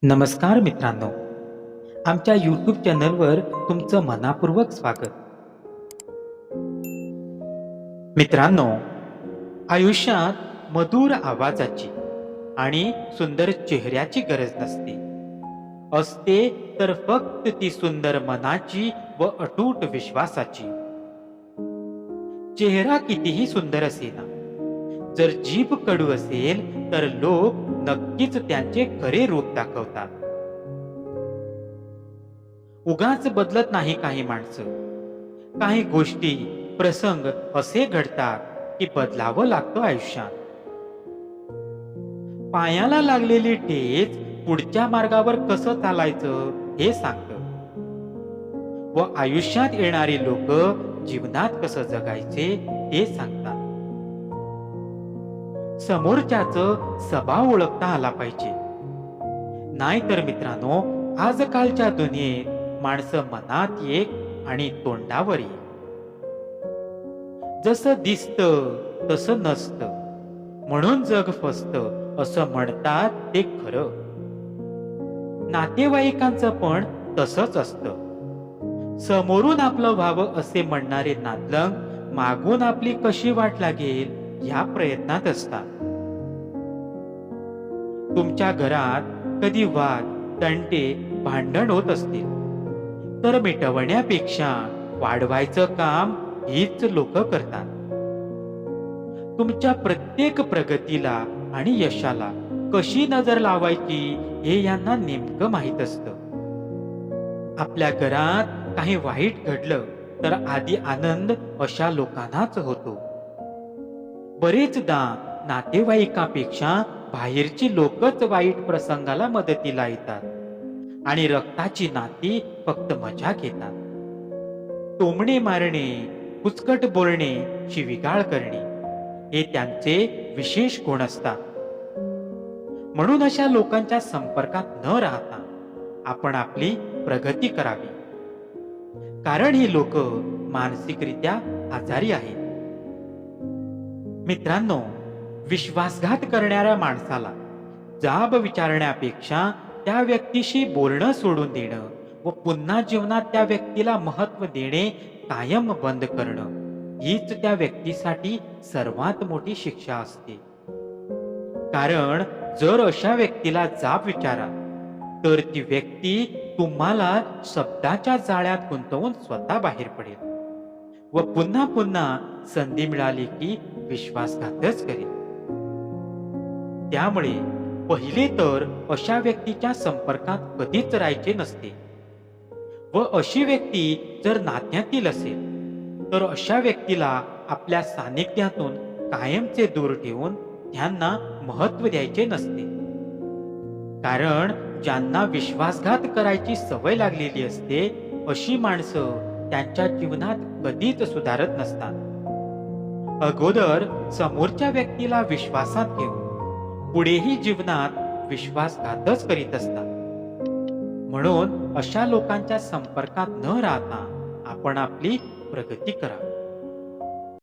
नमस्कार मित्रांनो, आमच्या यूट्यूब चॅनलवर तुमचं मनापूर्वक स्वागत. मित्रांनो, आयुष्यात मधुर आवाजाची आणि सुंदर चेहऱ्याची गरज नसते. असते तर फक्त ती सुंदर मनाची व अटूट विश्वासाची. चेहरा कितीही सुंदर असेना, जर जीभ कडू असेल तर लोक नक्कीच त्यांचे खरे रूप दाखवतात. उगाच बदलत नाही काही माणसं. काही गोष्टी प्रसंग असे घडतात की बदलावं लागतं आयुष्यात. पायाला लागलेली ठेच पुढच्या मार्गावर कसं चालायचं हे सांगतं. व आयुष्यात येणारी लोक जीवनात कसं जगायचे हे सांगतात. समोरच्याचं स्वभाव ओळखता आला पाहिजे. नाहीतर मित्रांनो, आजकालच्या दुनियेत माणसं मनात एक आणि तोंडावर एक. जसं दिसतं तसं नसतं, म्हणून जग फसतं असं म्हणतात ते खरं. नातेवाईकांचं पण तसंच असतं. समोरून आपलं व्हावं असे म्हणणारे नातलंग मागून आपली कशी वाट लागेल ह्या प्रयत्नात असतात. तुमच्या घरात कधी वाद, तंटे, भांडण होत असतील तर मिटवण्यापेक्षा वाढवायचं काम हीच लोक करतात. तुमच्या प्रत्येक प्रगतीला आणि यशाला कशी नजर लावायची हे यांना नेमकं माहीत असतं. आपल्या घरात काही वाईट घडलं तर आधी आनंद अशा लोकांनाच होतो. बरेचदा नातेवाईकापेक्षा बाहेरची लोकच वाईट प्रसंगाला मदतीला येतात आणि रक्ताची नाती फक्त मजा घेतात. टोमणे मारणे, कुचकट बोलणे, शिवीगाळ करणे हे त्यांचे विशेष गुण असतात. म्हणून अशा लोकांच्या संपर्कात न राहता आपण आपली प्रगती करावी. कारण ही लोक मानसिकरित्या आजारी आहेत. मित्रांनो, विश्वासघात करणाऱ्या माणसाला जाब विचारण्यापेक्षा त्या व्यक्तीशी बोलणं सोडून देणं व पुन्हा जीवनात त्या व्यक्तीला महत्त्व देणे कायम बंद करणं हीच त्या व्यक्तीसाठी सर्वात मोठी शिक्षा असते. कारण जर अशा व्यक्तीला जाब विचारा तर ती व्यक्ती तुम्हाला शब्दाच्या जाळ्यात गुंतवून स्वतः बाहेर पडेल व पुन्हा पुन्हा संधी मिळाली की विश्वासघातच करेल. त्यामुळे पहिले तर अशा व्यक्तीच्या संपर्कात कधीच राहायचे नसते. व अशी व्यक्ती जर नात्यातील असेल तर अशा व्यक्तीला आपल्या सानिध्यातून कायमचे दूर ठेवून त्यांना महत्त्व द्यायचे नसते. कारण ज्यांना विश्वासघात करायची सवय लागलेली असते अशी माणसं त्यांच्या जीवनात कधीच सुधारत नसतात. अगोदर समोरच्या व्यक्तीला विश्वासात घेऊन पुढेही जीवनात विश्वासघातच करीत असतात. म्हणून अशा लोकांच्या संपर्कात न राहता आपण आपली प्रगती करावी.